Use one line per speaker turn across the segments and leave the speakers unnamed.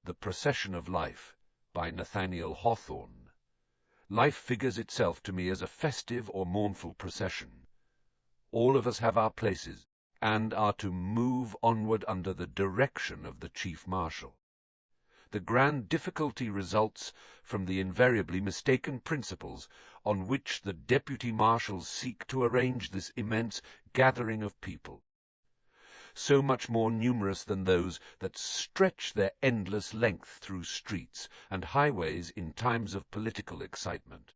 The Procession of Life, by Nathaniel Hawthorne. Life figures itself to me as a festive or mournful procession. All of us have our places, and are to move onward under the direction of the Chief Marshal. The grand difficulty results from the invariably mistaken principles on which the deputy marshals seek to arrange this immense gathering of people, so much more numerous than those that stretch their endless length through streets and highways in times of political excitement.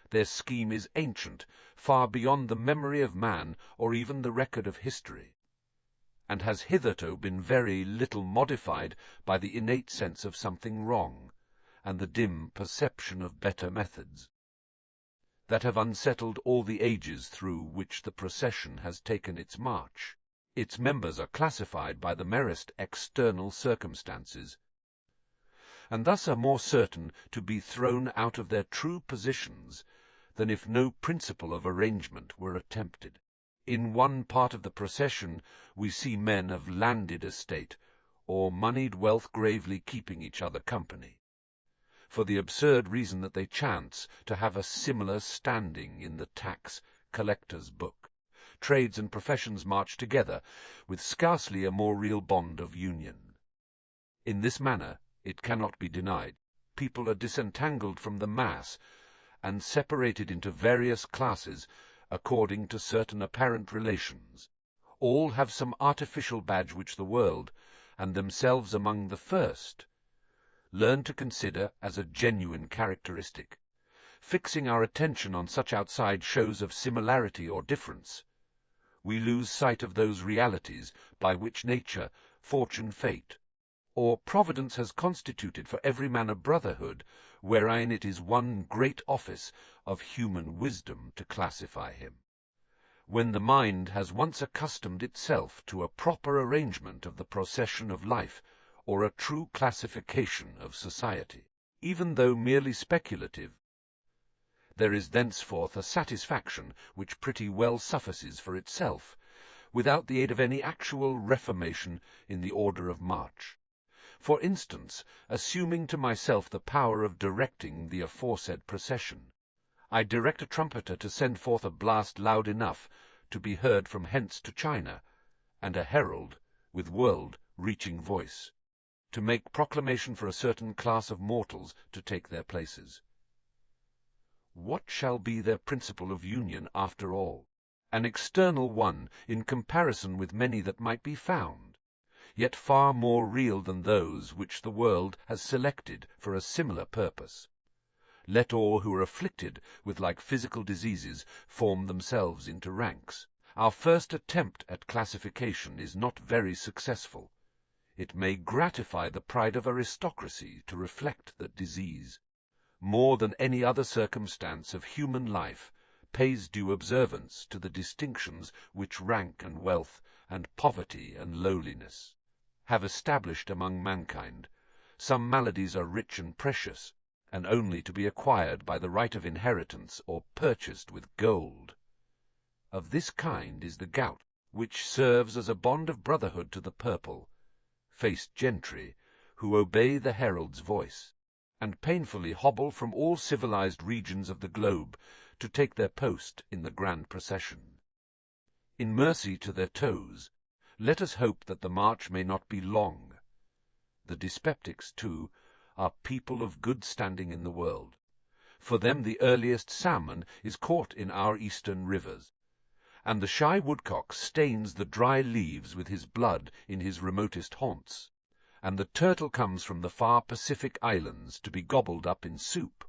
Their scheme is ancient, far beyond the memory of man or even the record of history, and has hitherto been very little modified by the innate sense of something wrong, and the dim perception of better methods, that have unsettled all the ages through which the procession has taken its march. Its members are classified by the merest external circumstances, and thus are more certain to be thrown out of their true positions than if no principle of arrangement were attempted. In one part of the procession we see men of landed estate or moneyed wealth gravely keeping each other company, for the absurd reason that they chance to have a similar standing in the tax collector's book. Trades and professions march together, with scarcely a more real bond of union. In this manner, it cannot be denied, people are disentangled from the mass, and separated into various classes according to certain apparent relations. All have some artificial badge which the world, and themselves among the first, learn to consider as a genuine characteristic. Fixing our attention on such outside shows of similarity or difference, we lose sight of those realities by which nature, fortune, fate, or providence has constituted for every man a brotherhood, wherein it is one great office of human wisdom to classify him. When the mind has once accustomed itself to a proper arrangement of the procession of life, or a true classification of society, even though merely speculative, there is thenceforth a satisfaction which pretty well suffices for itself, without the aid of any actual reformation in the order of march. For instance, assuming to myself the power of directing the aforesaid procession, I direct a trumpeter to send forth a blast loud enough to be heard from hence to China, and a herald, with world-reaching voice, to make proclamation for a certain class of mortals to take their places. What shall be their principle of union after all? An external one, in comparison with many that might be found, yet far more real than those which the world has selected for a similar purpose. Let all who are afflicted with like physical diseases form themselves into ranks. Our first attempt at classification is not very successful. It may gratify the pride of aristocracy to reflect that disease, more than any other circumstance of human life, pays due observance to the distinctions which rank and wealth, and poverty and lowliness, have established among mankind. Some maladies are rich and precious, and only to be acquired by the right of inheritance or purchased with gold. Of this kind is the gout, which serves as a bond of brotherhood to the purple-faced gentry who obey the herald's voice, and painfully hobble from all civilized regions of the globe to take their post in the grand procession. In mercy to their toes, let us hope that the march may not be long. The dyspeptics, too, are people of good standing in the world. For them the earliest salmon is caught in our eastern rivers, and the shy woodcock stains the dry leaves with his blood in his remotest haunts, and the turtle comes from the far Pacific islands to be gobbled up in soup.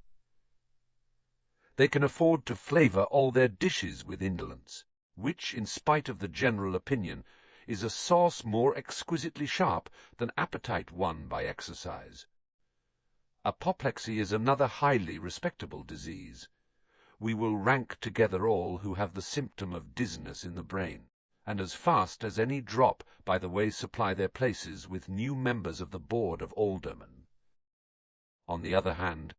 They can afford to flavor all their dishes with indolence, which, in spite of the general opinion, is a sauce more exquisitely sharp than appetite won by exercise. Apoplexy is another highly respectable disease. We will rank together all who have the symptom of dizziness in the brain, and as fast as any drop by the way supply their places with new members of the board of aldermen. On the other hand,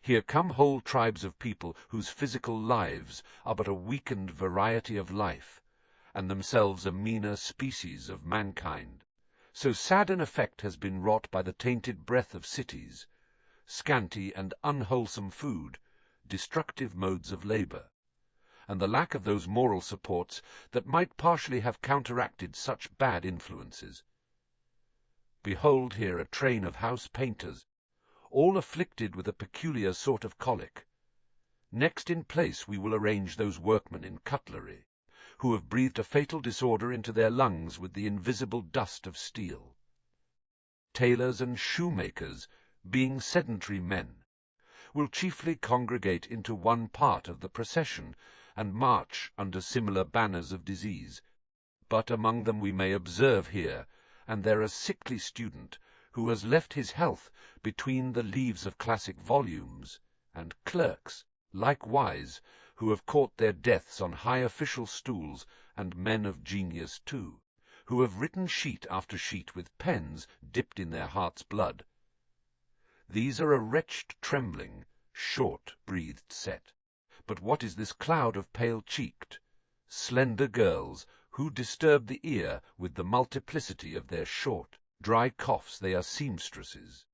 here come whole tribes of people whose physical lives are but a weakened variety of life, and themselves a meaner species of mankind, So sad an effect has been wrought by the tainted breath of cities, scanty and unwholesome food, destructive modes of labour, and the lack of those moral supports that might partially have counteracted such bad influences. Behold here a train of house-painters, all afflicted with a peculiar sort of colic. Next in place we will arrange those workmen in cutlery, who have breathed a fatal disorder into their lungs with the invisible dust of steel. Tailors and shoemakers, being sedentary men, will chiefly congregate into one part of the procession, and march under similar banners of disease. But among them we may observe here and there a sickly student, who has left his health between the leaves of classic volumes, and clerks, likewise, who have caught their deaths on high official stools, and men of genius too, who have written sheet after sheet with pens dipped in their heart's blood. These are a wretched, trembling, short-breathed set. But what is this cloud of pale-cheeked, slender girls, who disturb the ear with the multiplicity of their short, dry coughs? They are seamstresses,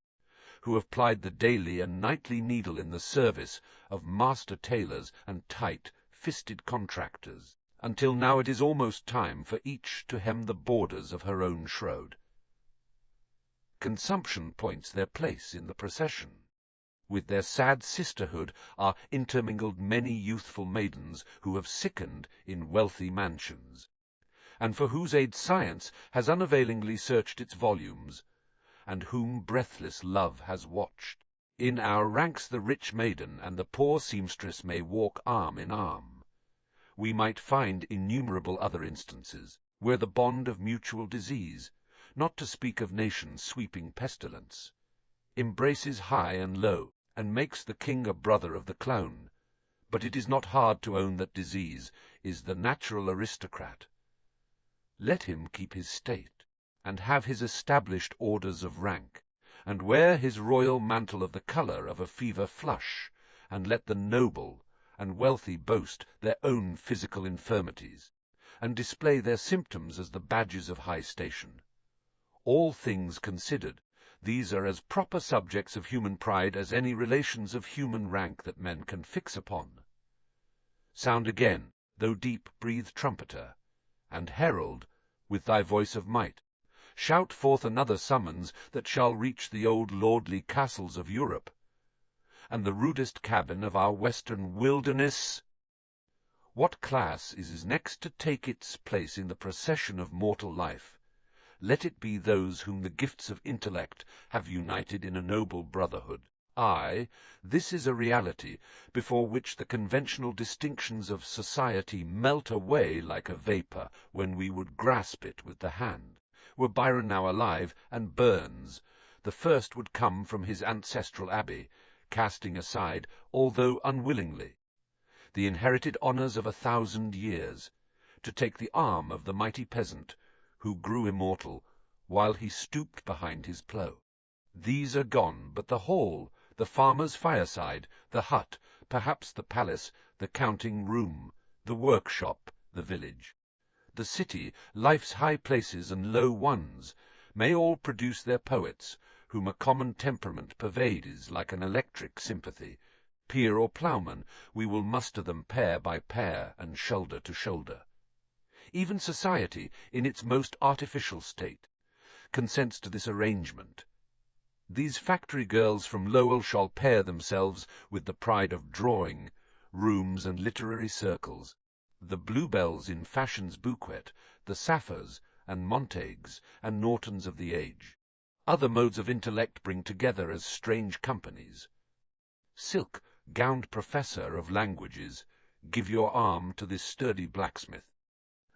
who have plied the daily and nightly needle in the service of master tailors and tight-fisted contractors, until now it is almost time for each to hem the borders of her own shroud. Consumption points their place in the procession. With their sad sisterhood are intermingled many youthful maidens who have sickened in wealthy mansions, and for whose aid science has unavailingly searched its volumes, and whom breathless love has watched. In our ranks the rich maiden and the poor seamstress may walk arm in arm. We might find innumerable other instances, where the bond of mutual disease, not to speak of nations sweeping pestilence, embraces high and low, and makes the king a brother of the clown. But it is not hard to own that disease is the natural aristocrat. Let him keep his state, and have his established orders of rank, and wear his royal mantle of the colour of a fever flush, and let the noble and wealthy boast their own physical infirmities, and display their symptoms as the badges of high station. All things considered, these are as proper subjects of human pride as any relations of human rank that men can fix upon. Sound again, thou deep-breathed trumpeter, and herald, with thy voice of might, shout forth another summons that shall reach the old lordly castles of Europe, and the rudest cabin of our western wilderness. What class is next to take its place in the procession of mortal life? Let it be those whom the gifts of intellect have united in a noble brotherhood. Aye, this is a reality before which the conventional distinctions of society melt away like a vapour when we would grasp it with the hand. Were Byron now alive, and Burns, the first would come from his ancestral abbey, casting aside, although unwillingly, the inherited honours of 1,000 years, to take the arm of the mighty peasant, who grew immortal, while he stooped behind his plough. These are gone, but the hall, the farmer's fireside, the hut, perhaps the palace, the counting-room, the workshop, the village, the city, life's high places and low ones, may all produce their poets, whom a common temperament pervades like an electric sympathy. Peer or ploughman, we will muster them pair by pair and shoulder to shoulder. Even society, in its most artificial state, consents to this arrangement. These factory girls from Lowell shall pair themselves with the pride of drawing, rooms and literary circles, the bluebells in fashion's bouquet, the Sapphos and Montagues and Nortons of the age. Other modes of intellect bring together as strange companies. Silk-gowned professor of languages, give your arm to this sturdy blacksmith,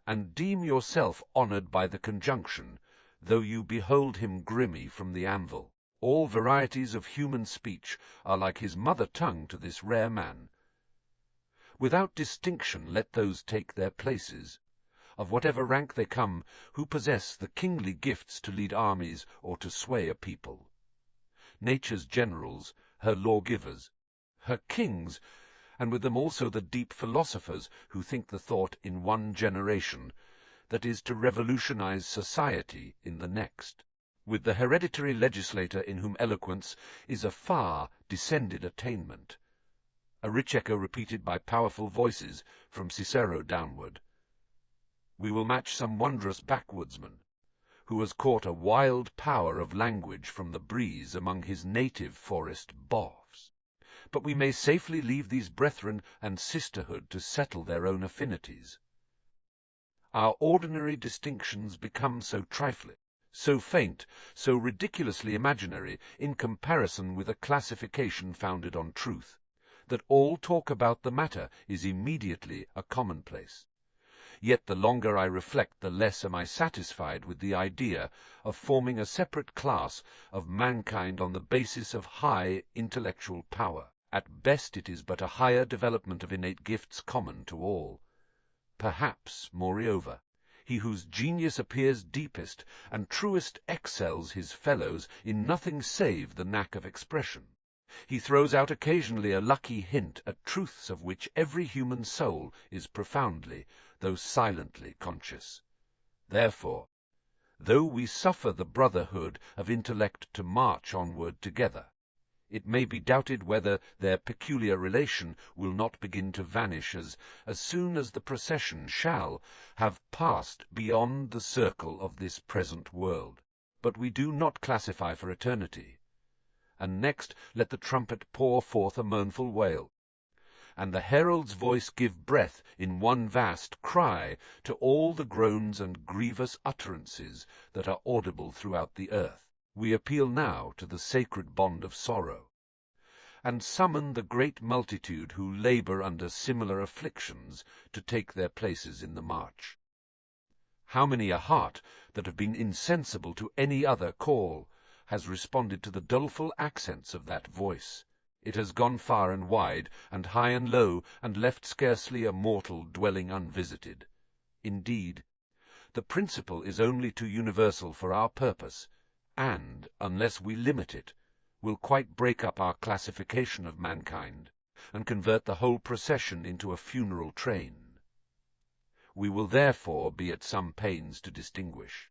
and deem yourself honoured by the conjunction, though you behold him grimy from the anvil. All varieties of human speech are like his mother tongue to this rare man. Without distinction let those take their places, of whatever rank they come, who possess the kingly gifts to lead armies or to sway a people. Nature's generals, her lawgivers, her kings, and with them also the deep philosophers who think the thought in one generation, that is to revolutionize society in the next, with the hereditary legislator in whom eloquence is a far descended attainment, a rich echo repeated by powerful voices from Cicero downward. We will match some wondrous backwoodsman, who has caught a wild power of language from the breeze among his native forest bogs. But we may safely leave these brethren and sisterhood to settle their own affinities. Our ordinary distinctions become so trifling, so faint, so ridiculously imaginary in comparison with a classification founded on truth, that all talk about the matter is immediately a commonplace. Yet the longer I reflect, the less am I satisfied with the idea of forming a separate class of mankind on the basis of high intellectual power. At best it is but a higher development of innate gifts common to all. Perhaps, moreover, he whose genius appears deepest and truest excels his fellows in nothing save the knack of expression. He throws out occasionally a lucky hint at truths of which every human soul is profoundly, though silently, conscious. Therefore, though we suffer the brotherhood of intellect to march onward together, it may be doubted whether their peculiar relation will not begin to vanish as soon as the procession shall have passed beyond the circle of this present world. But we do not classify for eternity. And next let the trumpet pour forth a mournful wail, and the herald's voice give breath in one vast cry to all the groans and grievous utterances that are audible throughout the earth. We appeal now to the sacred bond of sorrow, and summon the great multitude who labor under similar afflictions to take their places in the march. How many a heart that have been insensible to any other call has responded to the doleful accents of that voice! It has gone far and wide, and high and low, and left scarcely a mortal dwelling unvisited. Indeed, the principle is only too universal for our purpose, and, unless we limit it, will quite break up our classification of mankind, and convert the whole procession into a funeral train. We will therefore be at some pains to distinguish.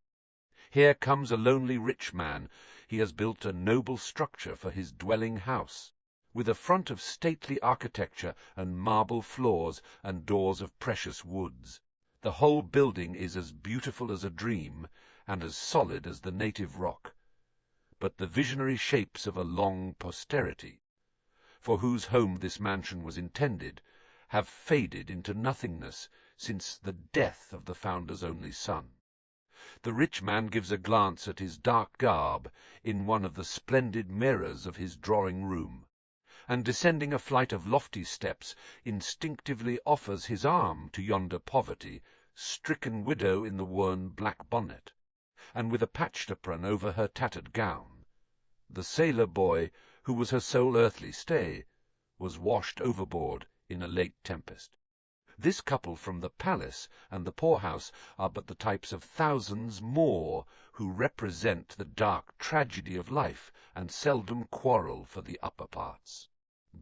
Here comes a lonely rich man. He has built a noble structure for his dwelling house, with a front of stately architecture and marble floors and doors of precious woods. The whole building is as beautiful as a dream, and as solid as the native rock. But the visionary shapes of a long posterity, for whose home this mansion was intended, have faded into nothingness since the death of the founder's only son. The rich man gives a glance at his dark garb in one of the splendid mirrors of his drawing-room, and descending a flight of lofty steps, instinctively offers his arm to yonder poverty-stricken widow in the worn black bonnet, and with a patched apron over her tattered gown. The sailor boy, who was her sole earthly stay, was washed overboard in a late tempest. This couple from the palace and the poorhouse are but the types of thousands more who represent the dark tragedy of life and seldom quarrel for the upper parts.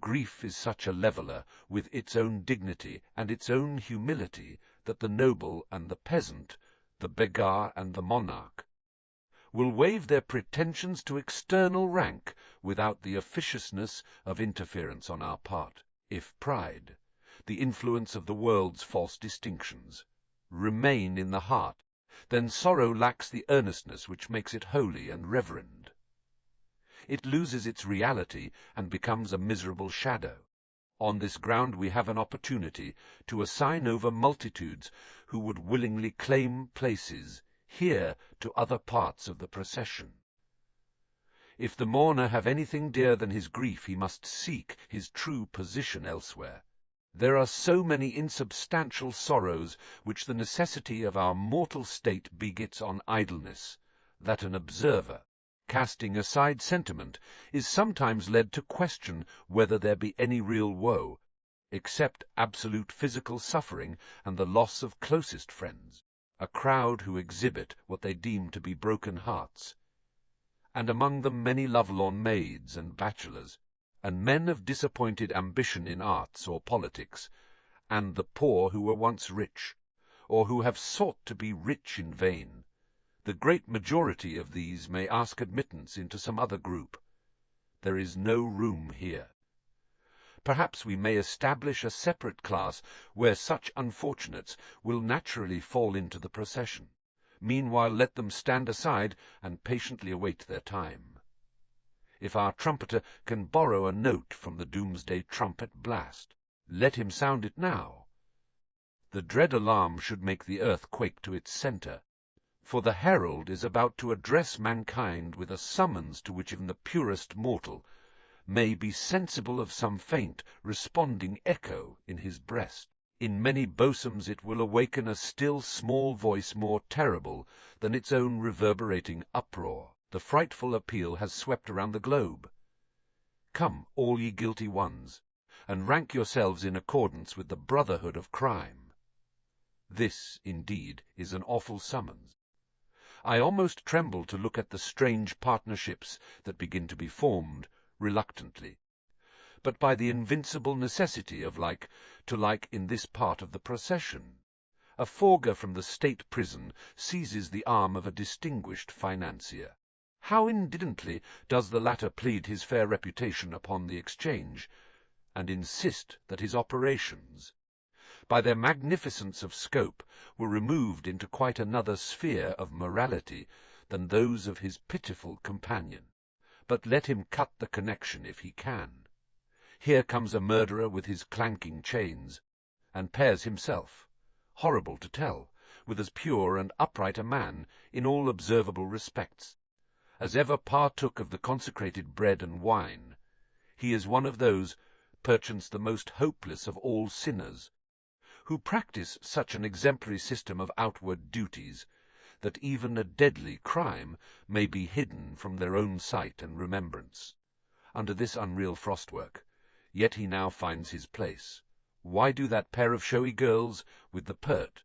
Grief is such a leveller with its own dignity and its own humility that the noble and the peasant, the beggar and the monarch, will waive their pretensions to external rank without the officiousness of interference on our part, if pride, the influence of the world's false distinctions, remain in the heart, then sorrow lacks the earnestness which makes it holy and reverend. It loses its reality and becomes a miserable shadow. On this ground we have an opportunity to assign over multitudes who would willingly claim places here to other parts of the procession. If the mourner have anything dear than his grief, he must seek his true position elsewhere. There are so many insubstantial sorrows which the necessity of our mortal state begets on idleness, that an observer, casting aside sentiment, is sometimes led to question whether there be any real woe, except absolute physical suffering and the loss of closest friends, a crowd who exhibit what they deem to be broken hearts, and among them many lovelorn maids and bachelors, and men of disappointed ambition in arts or politics, and the poor who were once rich, or who have sought to be rich in vain. The great majority of these may ask admittance into some other group. There is no room here. Perhaps we may establish a separate class where such unfortunates will naturally fall into the procession. Meanwhile let them stand aside and patiently await their time. If our trumpeter can borrow a note from the doomsday trumpet blast, let him sound it now. The dread alarm should make the earth quake to its center, for the herald is about to address mankind with a summons to which even the purest mortal may be sensible of some faint, responding echo in his breast. In many bosoms it will awaken a still small voice more terrible than its own reverberating uproar. The frightful appeal has swept around the globe. Come, all ye guilty ones, and rank yourselves in accordance with the brotherhood of crime. This, indeed, is an awful summons. I almost tremble to look at the strange partnerships that begin to be formed, reluctantly, but by the invincible necessity of like to like in this part of the procession. A forger from the state prison seizes the arm of a distinguished financier. How indignantly does the latter plead his fair reputation upon the exchange, and insist that his operations, by their magnificence of scope, were removed into quite another sphere of morality than those of his pitiful companion. But let him cut the connection if he can. Here comes a murderer with his clanking chains, and pairs himself, horrible to tell, with as pure and upright a man, in all observable respects, as ever partook of the consecrated bread and wine. He is one of those, perchance the most hopeless of all sinners, who practice such an exemplary system of outward duties, that even a deadly crime may be hidden from their own sight and remembrance. Under this unreal frostwork, yet he now finds his place. Why do that pair of showy girls, with the pert,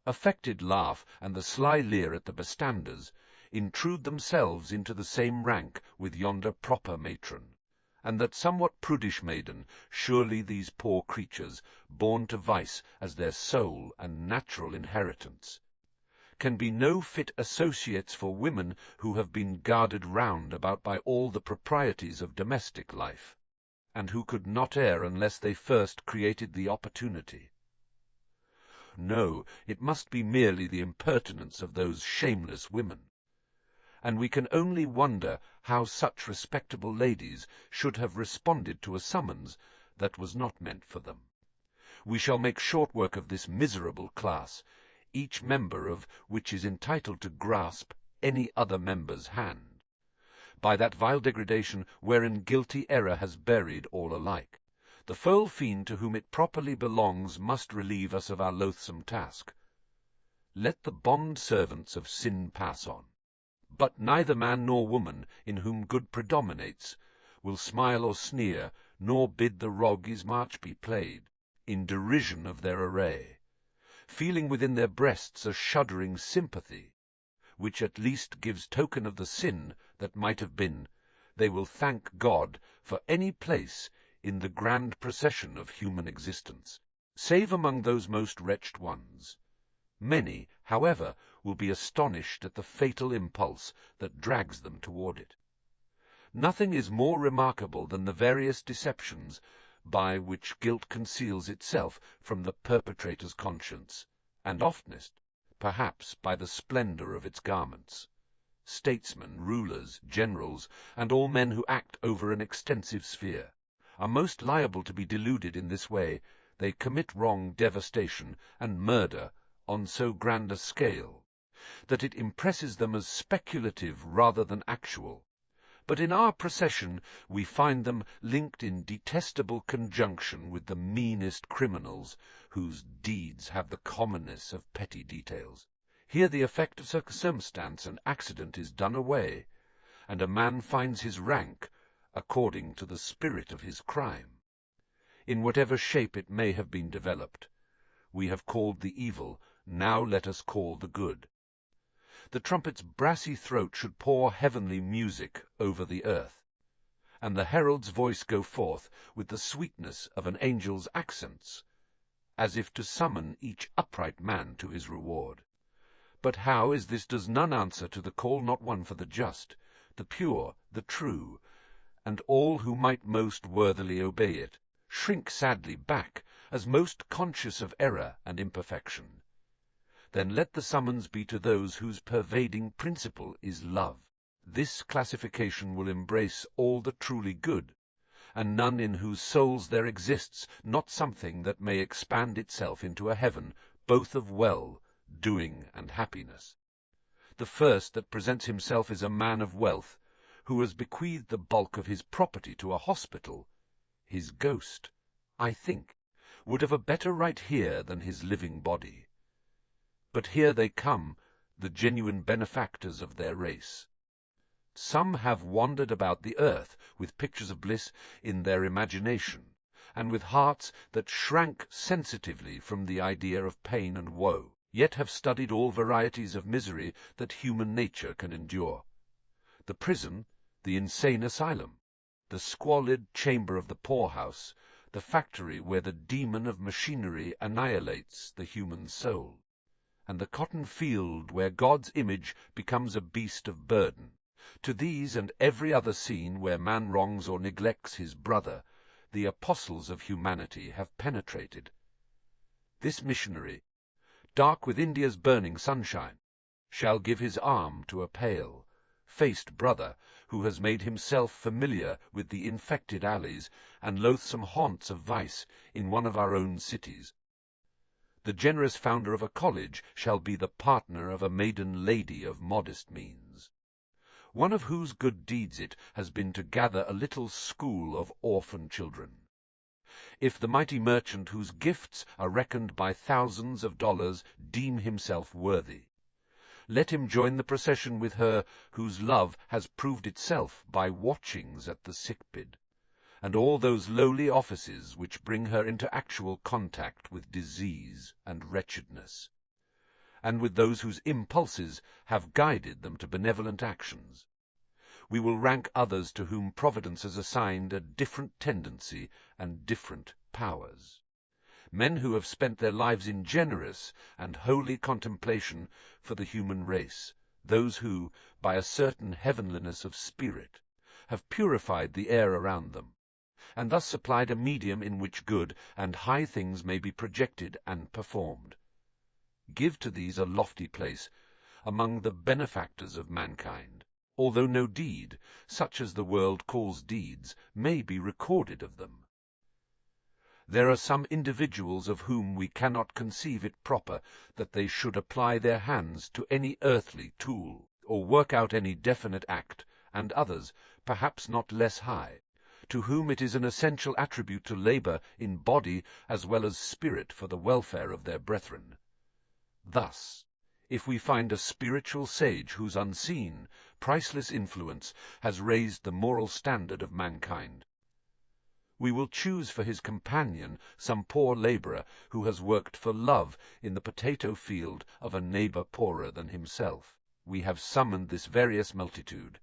affected laugh and the sly leer at the bystanders, intrude themselves into the same rank with yonder proper matron? And that somewhat prudish maiden, surely these poor creatures, born to vice as their sole and natural inheritance, can be no fit associates for women who have been guarded round about by all the proprieties of domestic life, and who could not err unless they first created the opportunity. No, it must be merely the impertinence of those shameless women, and we can only wonder how such respectable ladies should have responded to a summons that was not meant for them. We shall make short work of this miserable class, each member of which is entitled to grasp any other member's hand, by that vile degradation wherein guilty error has buried all alike. The foul fiend to whom it properly belongs must relieve us of our loathsome task. Let the bond servants of sin pass on, but neither man nor woman, in whom good predominates, will smile or sneer, nor bid the rogue's march be played, in derision of their array, feeling within their breasts a shuddering sympathy, which at least gives token of the sin that might have been. They will thank God for any place in the grand procession of human existence, save among those most wretched ones. Many, however, will be astonished at the fatal impulse that drags them toward it. Nothing is more remarkable than the various deceptions by which guilt conceals itself from the perpetrator's conscience, and oftenest, perhaps, by the splendor of its garments. Statesmen, rulers, generals, and all men who act over an extensive sphere, are most liable to be deluded in this way. They commit wrong, devastation, and murder on so grand a scale, that it impresses them as speculative rather than actual. But in our procession we find them linked in detestable conjunction with the meanest criminals, whose deeds have the commonness of petty details. Here the effect of circumstance and accident is done away, and a man finds his rank according to the spirit of his crime. In whatever shape it may have been developed, we have called the evil, now let us call the good. The trumpet's brassy throat should pour heavenly music over the earth, and the herald's voice go forth with the sweetness of an angel's accents, as if to summon each upright man to his reward. But how is this does none answer to the call, not one for the just, the pure, the true, and all who might most worthily obey it, shrink sadly back, as most conscious of error and imperfection. Then let the summons be to those whose pervading principle is love. This classification will embrace all the truly good, and none in whose souls there exists not something that may expand itself into a heaven, both of well-doing and happiness. The first that presents himself is a man of wealth, who has bequeathed the bulk of his property to a hospital. His ghost, I think, would have a better right here than his living body. But here they come, the genuine benefactors of their race. Some have wandered about the earth with pictures of bliss in their imagination, and with hearts that shrank sensitively from the idea of pain and woe, yet have studied all varieties of misery that human nature can endure. The prison, the insane asylum, the squalid chamber of the poorhouse, the factory where the demon of machinery annihilates the human soul, and the cotton field where God's image becomes a beast of burden. To these and every other scene where man wrongs or neglects his brother, the apostles of humanity have penetrated. This missionary, dark with India's burning sunshine, shall give his arm to a pale-faced brother who has made himself familiar with the infected alleys and loathsome haunts of vice in one of our own cities. The generous founder of a college shall be the partner of a maiden lady of modest means, one of whose good deeds it has been to gather a little school of orphan children. If the mighty merchant whose gifts are reckoned by thousands of dollars deem himself worthy, let him join the procession with her whose love has proved itself by watchings at the sick-bed, and all those lowly offices which bring her into actual contact with disease and wretchedness, and with those whose impulses have guided them to benevolent actions. We will rank others to whom Providence has assigned a different tendency and different powers. Men who have spent their lives in generous and holy contemplation for the human race, those who, by a certain heavenliness of spirit, have purified the air around them, and thus supplied a medium in which good and high things may be projected and performed. Give to these a lofty place among the benefactors of mankind, although no deed, such as the world calls deeds, may be recorded of them. There are some individuals of whom we cannot conceive it proper that they should apply their hands to any earthly tool, or work out any definite act, and others, perhaps not less high, to whom it is an essential attribute to labor in body as well as spirit for the welfare of their brethren. Thus, if we find a spiritual sage whose unseen, priceless influence has raised the moral standard of mankind, we will choose for his companion some poor laborer who has worked for love in the potato field of a neighbor poorer than himself. We have summoned this various multitude,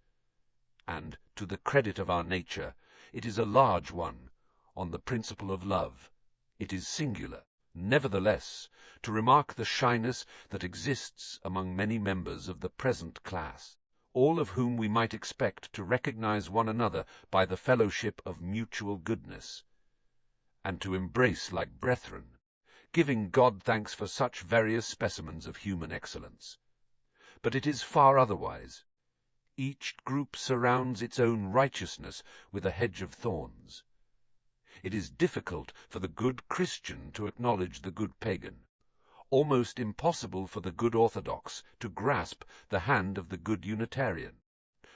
and, to the credit of our nature, it is a large one, on the principle of love. It is singular, nevertheless, to remark the shyness that exists among many members of the present class, all of whom we might expect to recognize one another by the fellowship of mutual goodness, and to embrace like brethren, giving God thanks for such various specimens of human excellence. But it is far otherwise. Each group surrounds its own righteousness with a hedge of thorns. It is difficult for the good Christian to acknowledge the good pagan, almost impossible for the good Orthodox to grasp the hand of the good Unitarian,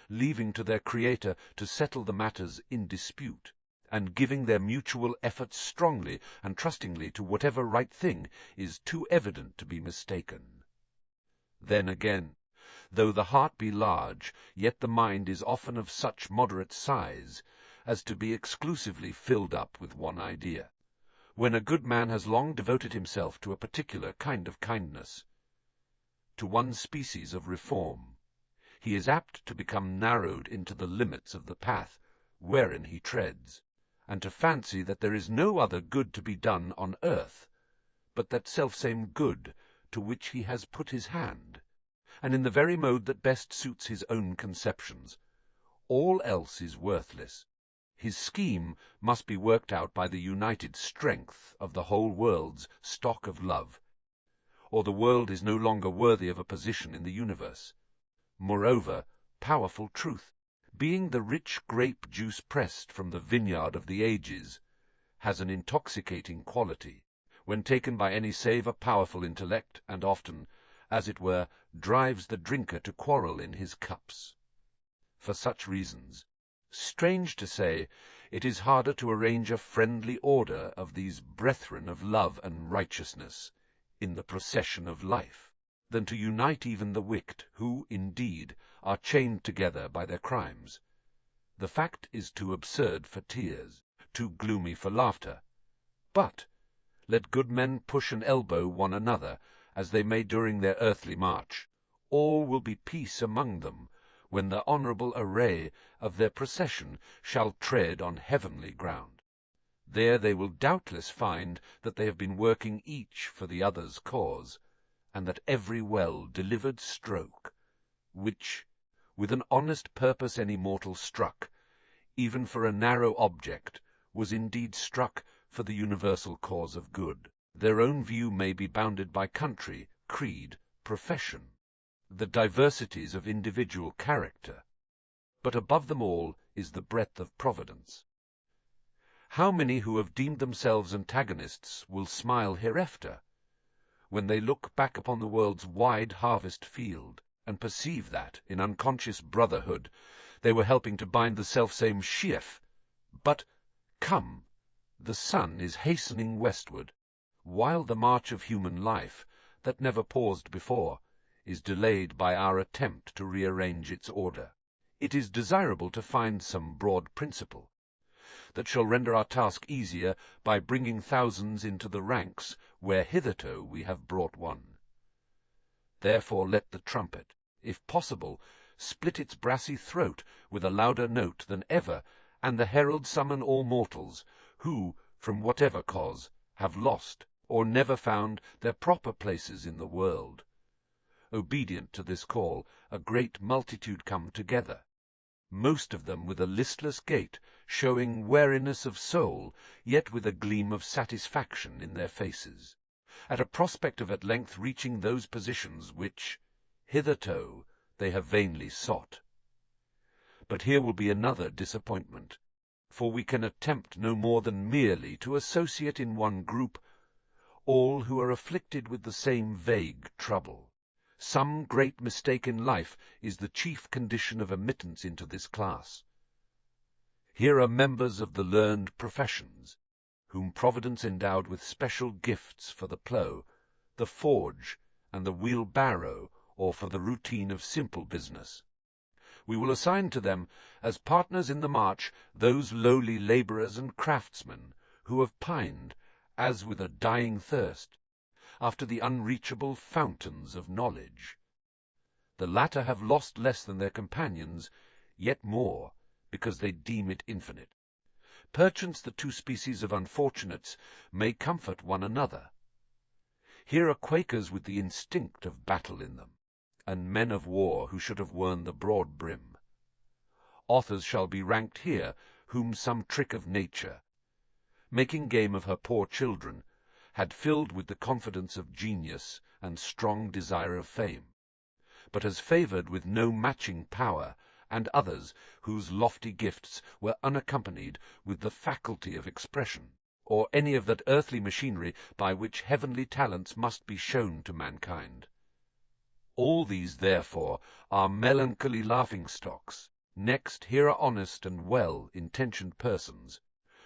leaving to their Creator to settle the matters in dispute, and giving their mutual efforts strongly and trustingly to whatever right thing is too evident to be mistaken. Then again, though the heart be large, yet the mind is often of such moderate size as to be exclusively filled up with one idea. When a good man has long devoted himself to a particular kind of kindness, to one species of reform, he is apt to become narrowed into the limits of the path wherein he treads, and to fancy that there is no other good to be done on earth but that selfsame good to which he has put his hand, and in the very mode that best suits his own conceptions. All else is worthless. His scheme must be worked out by the united strength of the whole world's stock of love, or the world is no longer worthy of a position in the universe. Moreover, powerful truth, being the rich grape juice pressed from the vineyard of the ages, has an intoxicating quality, when taken by any save a powerful intellect, and often, as it were, drives the drinker to quarrel in his cups. For such reasons, strange to say, it is harder to arrange a friendly order of these brethren of love and righteousness in the procession of life, than to unite even the wicked, who, indeed, are chained together by their crimes. The fact is too absurd for tears, too gloomy for laughter. But let good men push and elbow one another, as they may during their earthly march, all will be peace among them, when the honourable array of their procession shall tread on heavenly ground. There they will doubtless find that they have been working each for the other's cause, and that every well-delivered stroke, which, with an honest purpose any mortal struck, even for a narrow object, was indeed struck for the universal cause of good. Their own view may be bounded by country, creed, profession, the diversities of individual character, but above them all is the breadth of Providence. How many who have deemed themselves antagonists will smile hereafter, when they look back upon the world's wide harvest field, and perceive that, in unconscious brotherhood, they were helping to bind the selfsame sheaf. But, come, the sun is hastening westward, while the march of human life, that never paused before, is delayed by our attempt to rearrange its order. It is desirable to find some broad principle that shall render our task easier by bringing thousands into the ranks where hitherto we have brought one. Therefore let the trumpet, if possible, split its brassy throat with a louder note than ever, and the herald summon all mortals, who, from whatever cause, have lost or never found their proper places in the world. Obedient to this call, a great multitude come together, most of them with a listless gait, showing weariness of soul, yet with a gleam of satisfaction in their faces, at a prospect of at length reaching those positions which, hitherto, they have vainly sought. But here will be another disappointment, for we can attempt no more than merely to associate in one group all who are afflicted with the same vague trouble. Some great mistake in life is the chief condition of admittance into this class. Here are members of the learned professions, whom Providence endowed with special gifts for the plough, the forge, and the wheelbarrow, or for the routine of simple business. We will assign to them, as partners in the march, those lowly labourers and craftsmen, who have pined, as with a dying thirst, after the unreachable fountains of knowledge. The latter have lost less than their companions, yet more, because they deem it infinite. Perchance the two species of unfortunates may comfort one another. Here are Quakers with the instinct of battle in them, and men of war who should have worn the broad brim. Authors shall be ranked here, whom some trick of nature, making game of her poor children, had filled with the confidence of genius and strong desire of fame, but has favoured with no matching power, and others whose lofty gifts were unaccompanied with the faculty of expression, or any of that earthly machinery by which heavenly talents must be shown to mankind. All these, therefore, are melancholy laughing-stocks. Next, here are honest and well-intentioned persons,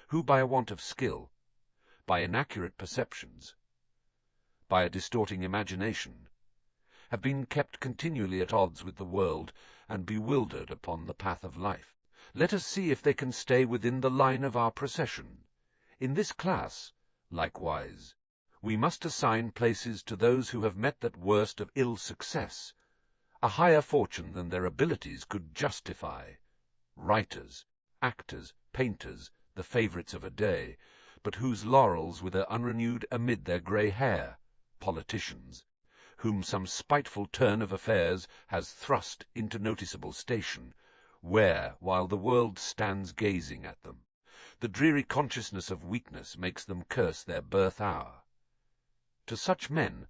who by a want of skill, by inaccurate perceptions, by a distorting imagination, have been kept continually at odds with the world and bewildered upon the path of life. Let us see if they can stay within the line of our procession. In this class, likewise, we must assign places to those who have met that worst of ill success, a higher fortune than their abilities could justify. Writers, actors, painters, the favourites of a day, but whose laurels wither unrenewed amid their grey hair, politicians, whom some spiteful turn of affairs has thrust into noticeable station, where, while the world stands gazing at them, the dreary consciousness of weakness makes them curse their birth-hour. To such men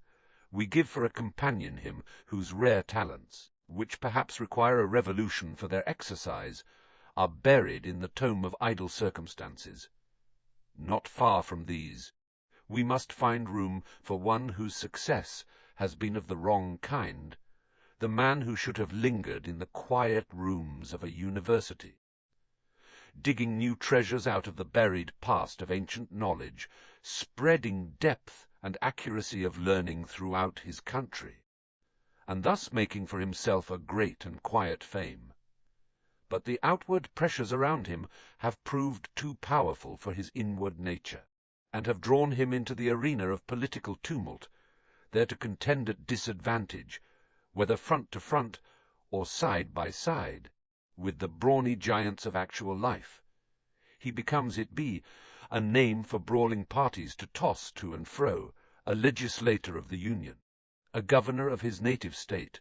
we give for a companion him whose rare talents, which perhaps require a revolution for their exercise, are buried in the tome of idle circumstances. Not far from these, we must find room for one whose success has been of the wrong kind, the man who should have lingered in the quiet rooms of a university, digging new treasures out of the buried past of ancient knowledge, spreading depth and accuracy of learning throughout his country, and thus making for himself a great and quiet fame. But the outward pressures around him have proved too powerful for his inward nature, and have drawn him into the arena of political tumult, there to contend at disadvantage, whether front to front or side by side, with the brawny giants of actual life. He becomes, it be, a name for brawling parties to toss to and fro, a legislator of the Union, a governor of his native state,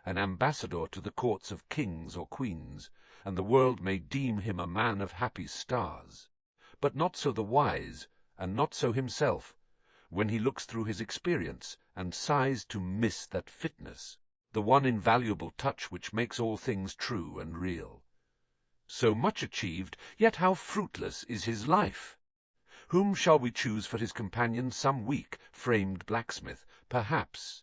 an ambassador to the courts of kings or queens, and the world may deem him a man of happy stars. But not so the wise, and not so himself, when he looks through his experience, and sighs to miss that fitness, the one invaluable touch which makes all things true and real. So much achieved, yet how fruitless is his life! Whom shall we choose for his companion? Some weak, framed blacksmith, perhaps,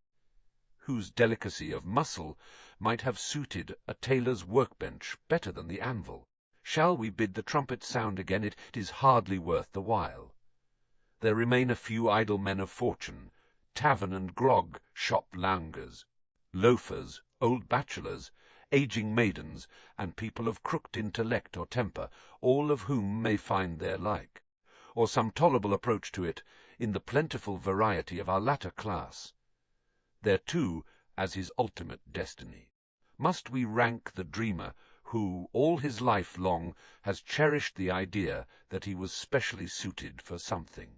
whose delicacy of muscle might have suited a tailor's workbench better than the anvil. Shall we bid the trumpet sound again? It is hardly worth the while. There remain a few idle men of fortune, tavern and grog shop loungers, loafers, old bachelors, aging maidens, and people of crooked intellect or temper, all of whom may find their like, or some tolerable approach to it, in the plentiful variety of our latter class. There too, as his ultimate destiny, must we rank the dreamer who, all his life long, has cherished the idea that he was specially suited for something,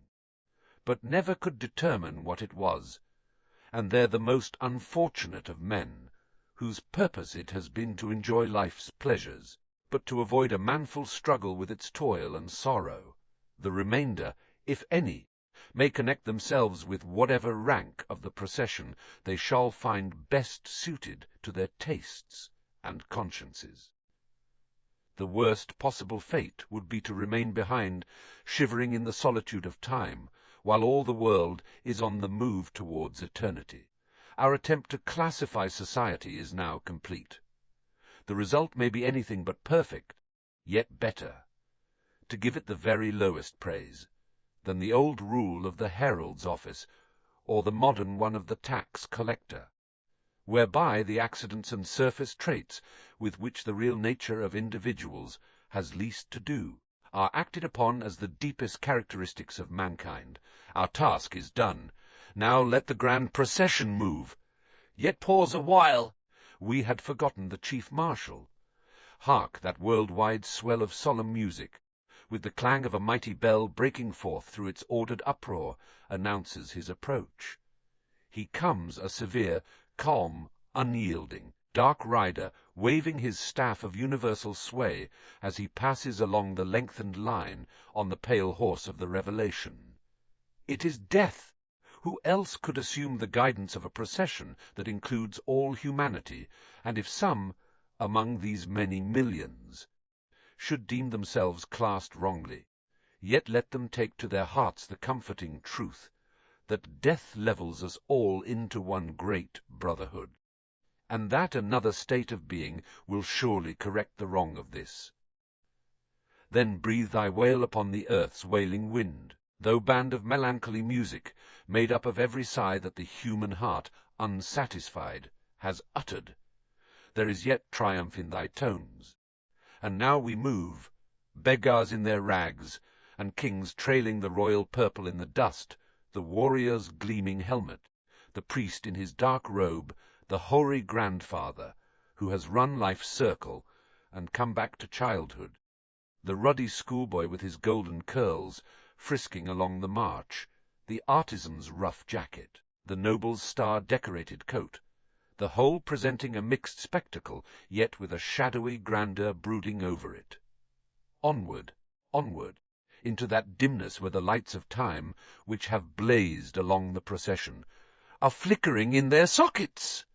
but never could determine what it was, and there the most unfortunate of men, whose purpose it has been to enjoy life's pleasures, but to avoid a manful struggle with its toil and sorrow. The remainder, if any, may connect themselves with whatever rank of the procession they shall find best suited to their tastes and consciences. The worst possible fate would be to remain behind, shivering in the solitude of time, while all the world is on the move towards eternity. Our attempt to classify society is now complete. The result may be anything but perfect, yet better, to give it the very lowest praise, than the old rule of the herald's office, or the modern one of the tax collector, whereby the accidents and surface traits with which the real nature of individuals has least to do are acted upon as the deepest characteristics of mankind. Our task is done. Now let the grand procession move. Yet pause a while. We had forgotten the chief marshal. Hark, that world-wide swell of solemn music, with the clang of a mighty bell breaking forth through its ordered uproar, announces his approach. He comes a severe, calm, unyielding, dark rider, waving his staff of universal sway as he passes along the lengthened line on the pale horse of the Revelation. It is Death! Who else could assume the guidance of a procession that includes all humanity, and if some, among these many millions, should deem themselves classed wrongly, yet let them take to their hearts the comforting truth that death levels us all into one great brotherhood, and that another state of being will surely correct the wrong of this. Then breathe thy wail upon the earth's wailing wind, thou band of melancholy music, made up of every sigh that the human heart, unsatisfied, has uttered. There is yet triumph in thy tones. And now we move, beggars in their rags, and kings trailing the royal purple in the dust, the warrior's gleaming helmet, the priest in his dark robe, the hoary grandfather, who has run life's circle and come back to childhood, the ruddy schoolboy with his golden curls, frisking along the march, the artisan's rough jacket, the noble's star-decorated coat, the whole presenting a mixed spectacle, yet with a shadowy grandeur brooding over it. Onward, onward, into that dimness where the lights of time, which have blazed along the procession, are flickering in their sockets.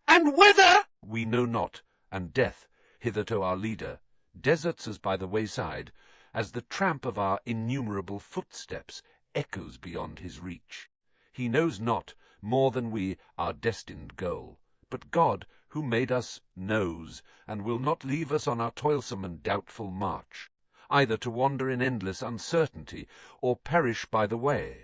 And whither? We know not, and death, hitherto our leader, deserts us by the wayside, as the tramp of our innumerable footsteps echoes beyond his reach. He knows not, more than we, our destined goal, but God, who made us, knows, and will not leave us on our toilsome and doubtful march, either to wander in endless uncertainty, or perish by the way.